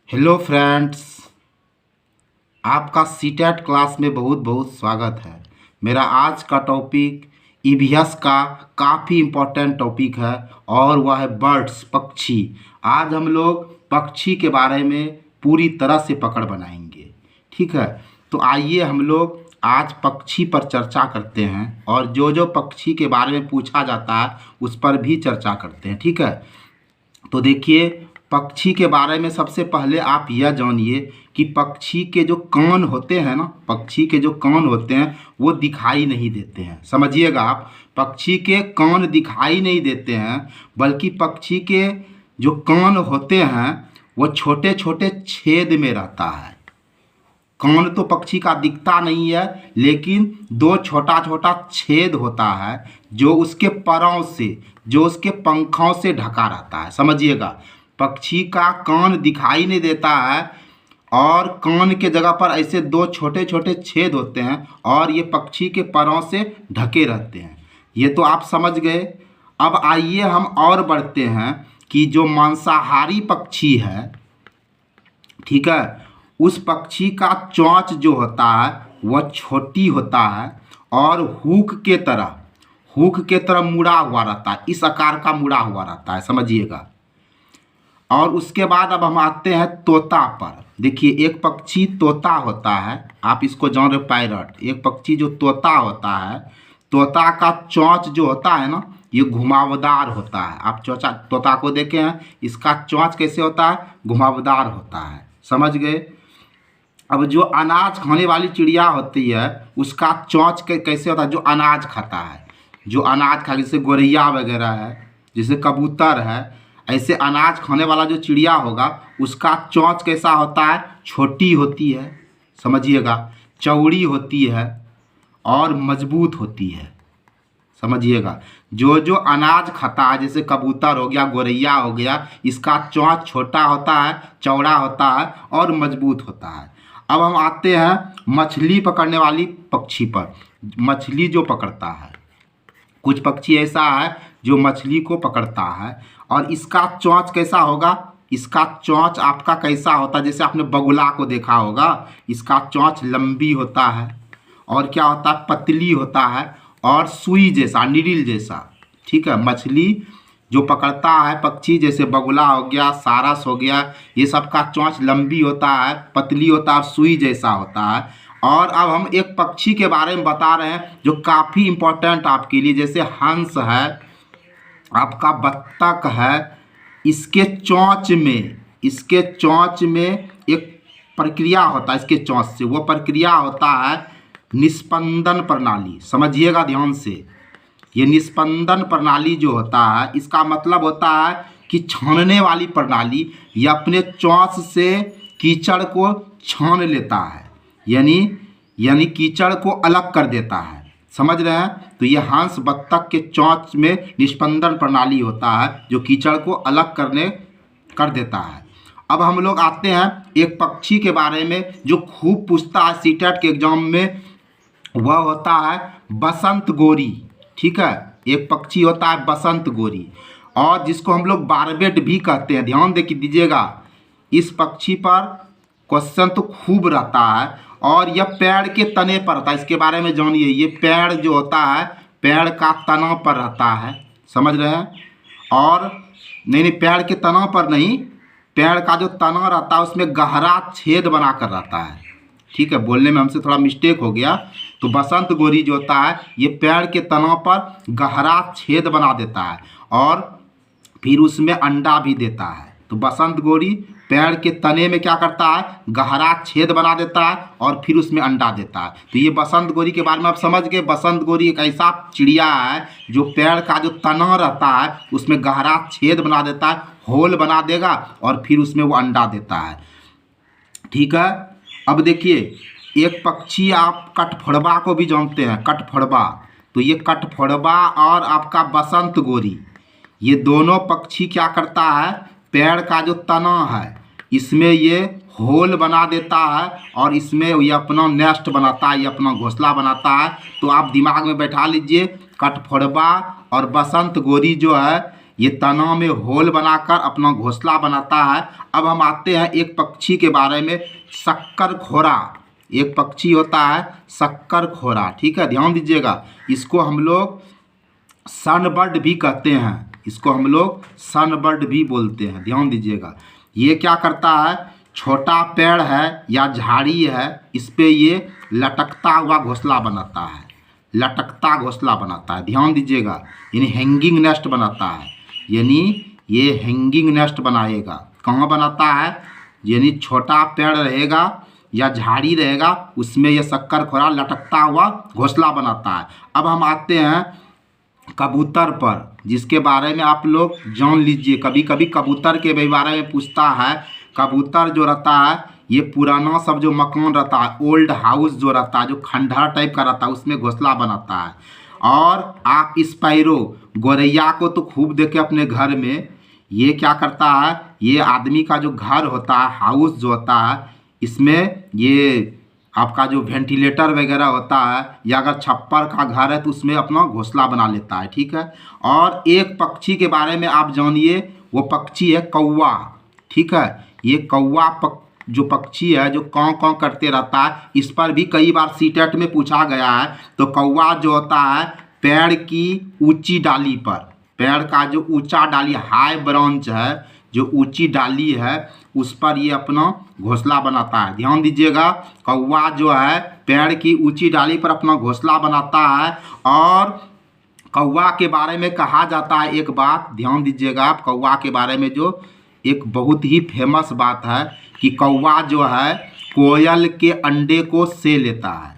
Hello friends, आपका CTET class में बहुत बहुत स्वागत है। मेरा आज का टॉपिक ईवीएस का काफ़ी इम्पोर्टेंट टॉपिक है और वह है बर्ड्स, पक्षी। आज हम लोग पक्षी के बारे में पूरी तरह से पकड़ बनाएंगे। ठीक है, तो आइए हम लोग आज पक्षी पर चर्चा करते हैं और जो जो पक्षी के बारे में पूछा जाता है उस पर भी चर्चा करते हैं। ठीक है, तो देखिए, पक्षी के बारे में सबसे पहले आप यह जानिए कि पक्षी के जो कान होते हैं ना, पक्षी के जो कान होते हैं वो दिखाई नहीं देते हैं। समझिएगा आप, पक्षी के कान दिखाई नहीं देते हैं, बल्कि पक्षी के जो कान होते हैं वो छोटे छोटे छेद में रहता है। कान तो पक्षी का दिखता नहीं है, लेकिन दो छोटा छोटा छेद होता है जो उसके परों से, जो उसके पंखों से ढका रहता है। समझिएगा, पक्षी का कान दिखाई नहीं देता है और कान के जगह पर ऐसे दो छोटे छोटे छेद होते हैं और ये पक्षी के परों से ढके रहते हैं। ये तो आप समझ गए। अब आइए हम और बढ़ते हैं कि जो मांसाहारी पक्षी है, ठीक है, उस पक्षी का चोंच जो होता है वह छोटी होता है और हुक के तरह मुड़ा हुआ रहता है। इस आकार का मुड़ा हुआ रहता है। समझिएगा। और उसके बाद अब हम आते हैं तोता पर। देखिए, एक पक्षी तोता होता है, आप इसको जान रहे, पैरट। एक पक्षी जो तोता होता है, तोता का चोंच जो होता है ना, ये घुमावदार होता है। आप तोता को देखे हैं, इसका चोंच कैसे होता है? घुमावदार होता है। समझ गए। अब जो अनाज खाने वाली चिड़िया होती है उसका चोंच कैसे होता है? जो अनाज खाता है, जो अनाज खा, जैसे गोरैया वगैरह है, जैसे कबूतर है, ऐसे अनाज खाने वाला जो चिड़िया होगा उसका चोंच कैसा होता है? छोटी होती है। समझिएगा, चौड़ी होती है और मजबूत होती है। समझिएगा, जो जो अनाज खाता है, जैसे कबूतर हो गया, गोरैया हो गया, इसका चोंच छोटा होता है, चौड़ा होता है और मजबूत होता है। अब हम आते हैं मछली पकड़ने वाली पक्षी पर। मछली जो पकड़ता है, कुछ पक्षी ऐसा है जो मछली को पकड़ता है और इसका चोंच कैसा होगा? इसका चोंच आपका कैसा होता है? जैसे आपने बगुला को देखा होगा, इसका चोंच लंबी होता है और क्या होता है? पतली होता है और सुई जैसा, नीडल जैसा। ठीक है, मछली जो पकड़ता है पक्षी, जैसे बगुला हो गया, सारस हो गया, ये सब का चोंच लंबी होता है, पतली होता है और सुई जैसा होता है। और अब हम एक पक्षी के बारे में बता रहे हैं जो काफ़ी इम्पोर्टेंट आपके लिए, जैसे हंस है, आपका बत्तख है। इसके चोंच में एक प्रक्रिया होता है, इसके चोंच से वो प्रक्रिया होता है निस्पंदन प्रणाली। समझिएगा ध्यान से, ये निस्पंदन प्रणाली जो होता है, इसका मतलब होता है कि छानने वाली प्रणाली। ये अपने चोंच से कीचड़ को छान लेता है, यानी कीचड़ को अलग कर देता है। समझ रहे हैं? तो ये हंस बत्तख के चोंच में निस्पंदन प्रणाली होता है जो कीचड़ को अलग कर देता है। अब हम लोग आते हैं एक पक्षी के बारे में जो खूब पूछता है सीटेट के एग्जाम में, वह होता है बसंत गोरी। ठीक है, एक पक्षी होता है बसंत गोरी, और जिसको हम लोग बारबेट भी कहते हैं। ध्यान दे कि दीजिएगा, इस पक्षी पर क्वेश्चन तो खूब रहता है और यह पेड़ के तने पर रहता है। इसके बारे में जानिए, ये पेड़ जो होता है, पेड़ का तना पर रहता है। समझ रहे हैं? और नहीं, पेड़ के तना पर नहीं, पेड़ का जो तना रहता है उसमें गहरा छेद बना कर रहता है। ठीक है, बोलने में हमसे थोड़ा मिस्टेक हो गया। तो बसंत गोरी जो होता है ये पेड़ के तना पर गहरा छेद बना देता है और फिर उसमें अंडा भी देता है। तो बसंत गोरी पेड़ के तने में क्या करता है? गहरा छेद बना देता है और फिर उसमें अंडा देता है। तो ये बसंत गोरी के बारे में आप समझ गए। बसंत गोरी एक ऐसा चिड़िया है जो पेड़ का जो तना रहता है उसमें गहरा छेद बना देता है, होल बना देगा और फिर उसमें वो अंडा देता है। ठीक है, अब देखिए, एक पक्षी आप कठफोड़वा को भी जानते हैं, कठफोड़वा। तो ये कठफोड़वा और आपका बसंत गोरी, ये दोनों पक्षी क्या करता है? पेड़ का जो तना है इसमें ये होल बना देता है और इसमें ये अपना नेस्ट बनाता है, ये अपना घोंसला बनाता है। तो आप दिमाग में बैठा लीजिए, कठफोड़वा और बसंत गोरी जो है ये तना में होल बनाकर अपना घोंसला बनाता है। अब हम आते हैं एक पक्षी के बारे में, शक्करखोरा। एक पक्षी होता है शक्करखोरा, ठीक है, ध्यान दीजिएगा। इसको हम लोग सनबर्ड भी कहते हैं, इसको हम लोग सनबर्ड भी बोलते हैं, ध्यान दीजिएगा। ये क्या करता है, छोटा पेड़ है या झाड़ी है, इस पे ये लटकता हुआ घोंसला बनाता है, लटकता घोंसला बनाता है, ध्यान दीजिएगा। यानी हैंगिंग नेस्ट बनाता है, यानी ये हैंगिंग नेस्ट बनाएगा। कहाँ बनाता है, यानी छोटा पेड़ रहेगा या झाड़ी रहेगा, उसमें यह शक्करखोरा लटकता हुआ घोंसला बनाता है। अब हम आते हैं कबूतर पर, जिसके बारे में आप लोग जान लीजिए। कभी कभी कबूतर के भी बारे में पूछता है। कबूतर जो रहता है, ये पुराना सब जो मकान रहता है, ओल्ड हाउस जो रहता है, जो खंडहर टाइप का रहता है, उसमें घोंसला बनाता है। और आप स्पैरो, गोरैया को तो खूब देखे अपने घर में। ये क्या करता है, ये आदमी का जो घर होता है, हाउस जो होता है, इसमें ये आपका जो वेंटिलेटर वगैरह होता है, या अगर छप्पर का घर है तो उसमें अपना घोंसला बना लेता है, ठीक है। और एक पक्षी के बारे में आप जानिए, वो पक्षी है कौवा, ठीक है। ये कौवा जो पक्षी है, जो काँव काँव करते रहता है, इस पर भी कई बार सीटेट में पूछा गया है। तो कौवा जो होता है, पेड़ की ऊंची डाली पर, पेड़ का जो ऊंचा डाली, हाई ब्रांच है, जो ऊंची डाली है, उस पर ये अपना घोंसला बनाता है। ध्यान दीजिएगा, कौवा जो है पेड़ की ऊंची डाली पर अपना घोंसला बनाता है। और कौवा के बारे में कहा जाता है, एक बात ध्यान दीजिएगा आप, कौवा के बारे में जो एक बहुत ही फेमस बात है कि कौवा जो है कोयल के अंडे को से लेता है,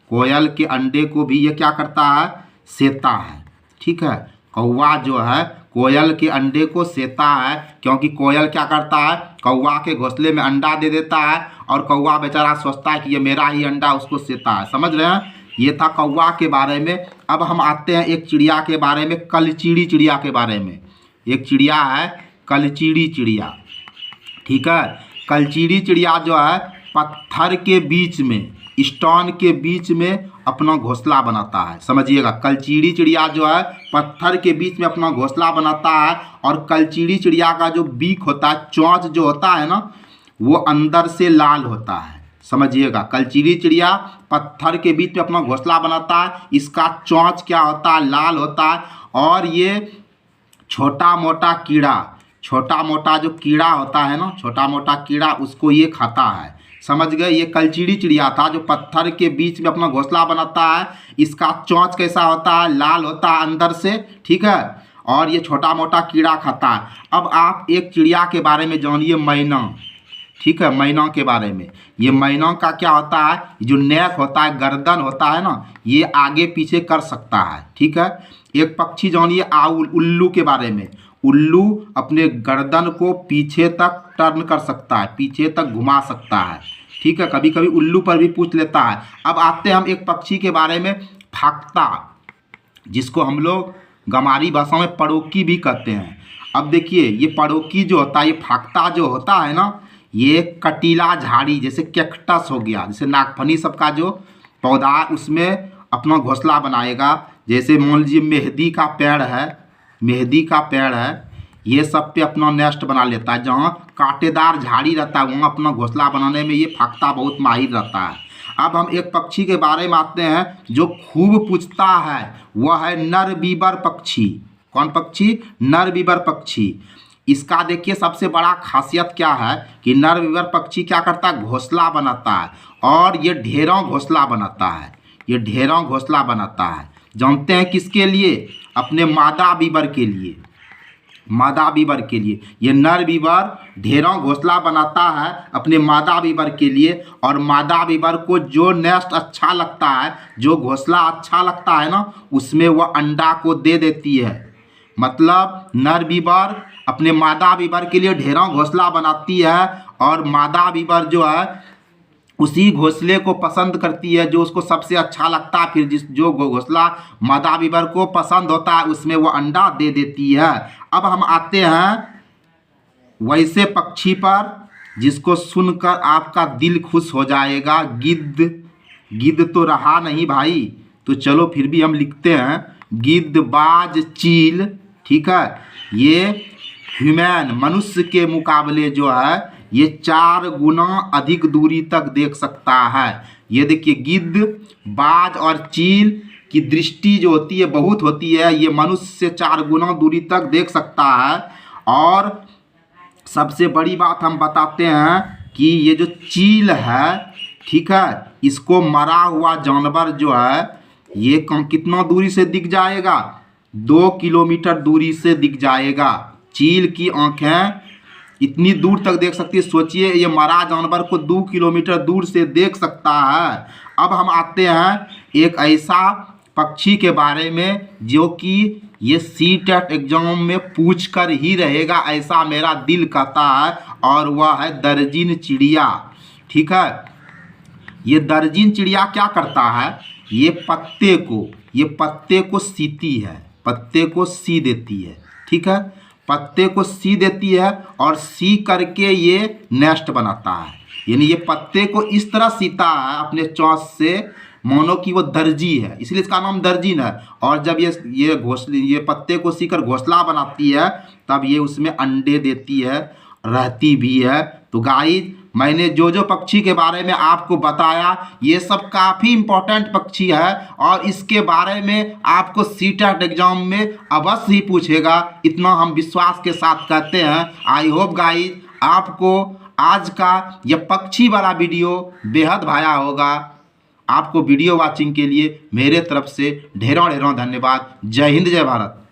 कोयल के अंडे को भी ये क्या करता है, सेता है, ठीक है। कौवा जो है कोयल के अंडे को सेता है, क्योंकि कोयल क्या करता है, कौवा के घोंसले में अंडा दे देता है, और कौवा बेचारा सोचता है कि ये मेरा ही अंडा, उसको सेता है। समझ रहे हैं, ये था कौवा के बारे में। अब हम आते हैं एक चिड़िया के बारे में, कलचीड़ी चिड़िया के बारे में। एक चिड़िया है कलचीड़ी चिड़िया, ठीक है। कलचीड़ी चिड़िया जो है पत्थर के बीच में, स्टोन के बीच में अपना घोंसला बनाता है, समझिएगा। कलचीड़ी चिड़िया जो है पत्थर के बीच में अपना घोंसला बनाता है। और कलचीड़ी चिड़िया का जो बीक होता है, चोंच जो होता है ना, वो अंदर से लाल होता है, समझिएगा। कलचीड़ी चिड़िया पत्थर के बीच में अपना घोंसला बनाता है, इसका चोंच क्या होता है, लाल होता है। और ये छोटा मोटा कीड़ा, छोटा मोटा जो कीड़ा होता है ना, छोटा मोटा कीड़ा, उसको ये खाता है, समझ गए। ये कलचीड़ी चिड़िया था जो पत्थर के बीच में अपना घोंसला बनाता है। इसका चोंच कैसा होता है, लाल होता है अंदर से, ठीक है। और ये छोटा मोटा कीड़ा खाता है। अब आप एक चिड़िया के बारे में जानिए, मैना, ठीक है। मैना के बारे में, ये मैना का क्या होता है, जो नेक होता है, गर्दन होता है ना, ये आगे पीछे कर सकता है, ठीक है। एक पक्षी जानिए आउल, उल्लू के बारे में। उल्लू अपने गर्दन को पीछे तक टर्न कर सकता है, पीछे तक घुमा सकता है, ठीक है। कभी कभी उल्लू पर भी पूछ लेता है। अब आते हैं हम एक पक्षी के बारे में, फाख्ता, जिसको हम लोग गमारी भाषा में पड़ोकी भी कहते हैं। अब देखिए, ये पड़ोकी जो होता है, ये फाख्ता जो होता है ना, ये कटीला झाड़ी, जैसे कैक्टस हो गया, जैसे नागफनी सबका जो पौधा, उसमें अपना घोंसला बनाएगा। जैसे मान लीजिए मेहंदी का पेड़ है, मेहंदी का पेड़ है, ये सब पे अपना नेस्ट बना लेता है। जहाँ कांटेदार झाड़ी रहता है, वहाँ अपना घोंसला बनाने में ये फाख्ता बहुत माहिर रहता है। अब हम एक पक्षी के बारे में आते हैं जो खूब पूछता है, वह है नर बीबर पक्षी। कौन पक्षी, नर बीबर पक्षी। इसका देखिए सबसे बड़ा खासियत क्या है कि नर बीबर पक्षी क्या करता है, घोंसला बनाता है। और ये ढेरों घोंसला बनाता है, ये ढेरों घोंसला बनाता है। जानते हैं किसके लिए, अपने मादा बीबर के लिए, मादा बीबर के लिए। ये नर बीबर ढेरों घोंसला बनाता है अपने मादा बीबर के लिए। और मादा बीबर को जो नेस्ट अच्छा लगता है, जो घोंसला अच्छा लगता है ना, उसमें वह अंडा को दे देती है। मतलब नर बीबर अपने मादा बीबर के लिए ढेरों घोंसला बनाती है, और मादा बीबर जो है उसी घोंसले को पसंद करती है जो उसको सबसे अच्छा लगता है। फिर जो घोंसला मादा बीबर को पसंद होता है, उसमें वो अंडा दे देती है। अब हम आते हैं वैसे पक्षी पर जिसको सुनकर आपका दिल खुश हो जाएगा, गिद्ध। गिद्ध तो रहा नहीं भाई, तो चलो फिर भी हम लिखते हैं गिद्ध, बाज, चील, ठीक है। ये ह्यूमन मनुष्य के मुकाबले जो है ये 4 गुना अधिक दूरी तक देख सकता है। ये देखिए गिद्ध, बाज और चील की दृष्टि जो होती है बहुत होती है, ये मनुष्य से 4 गुना दूरी तक देख सकता है। और सबसे बड़ी बात हम बताते हैं कि ये जो चील है, ठीक है, इसको मरा हुआ जानवर जो है ये कितना दूरी से दिख जाएगा, 2 किलोमीटर दूरी से दिख जाएगा। चील की आंखें इतनी दूर तक देख सकती है, सोचिए ये मरा जानवर को 2 किलोमीटर दूर से देख सकता है। अब हम आते हैं एक ऐसा पक्षी के बारे में जो कि ये सीटेट एग्जाम में पूछ कर ही रहेगा, ऐसा मेरा दिल कहता है, और वह है दर्जिन चिड़िया। ठीक है, ये दर्जिन चिड़िया क्या करता है, ये पत्ते को सीती है, पत्ते को सी देती है। ठीक है, पत्ते को सी देती है और सी करके ये नेस्ट बनाता है, यानी ये पत्ते को इस तरह सीता है अपने चोंच से, मानो कि वो दर्जी है, इसलिए इसका नाम दर्जिन है। और जब ये पत्ते को सीकर घोंसला बनाती है तब ये उसमें अंडे देती है, रहती भी है। तो गाइस, मैंने जो पक्षी के बारे में आपको बताया ये सब काफ़ी इम्पोर्टेंट पक्षी है और इसके बारे में आपको सीटेट एग्जाम में अवश्य ही पूछेगा, इतना हम विश्वास के साथ कहते हैं। आई होप गाइस आपको आज का यह पक्षी वाला वीडियो बेहद भाया होगा। आपको वीडियो वॉचिंग के लिए मेरे तरफ से ढेरों ढेरों धन्यवाद। जय हिंद, जय भारत।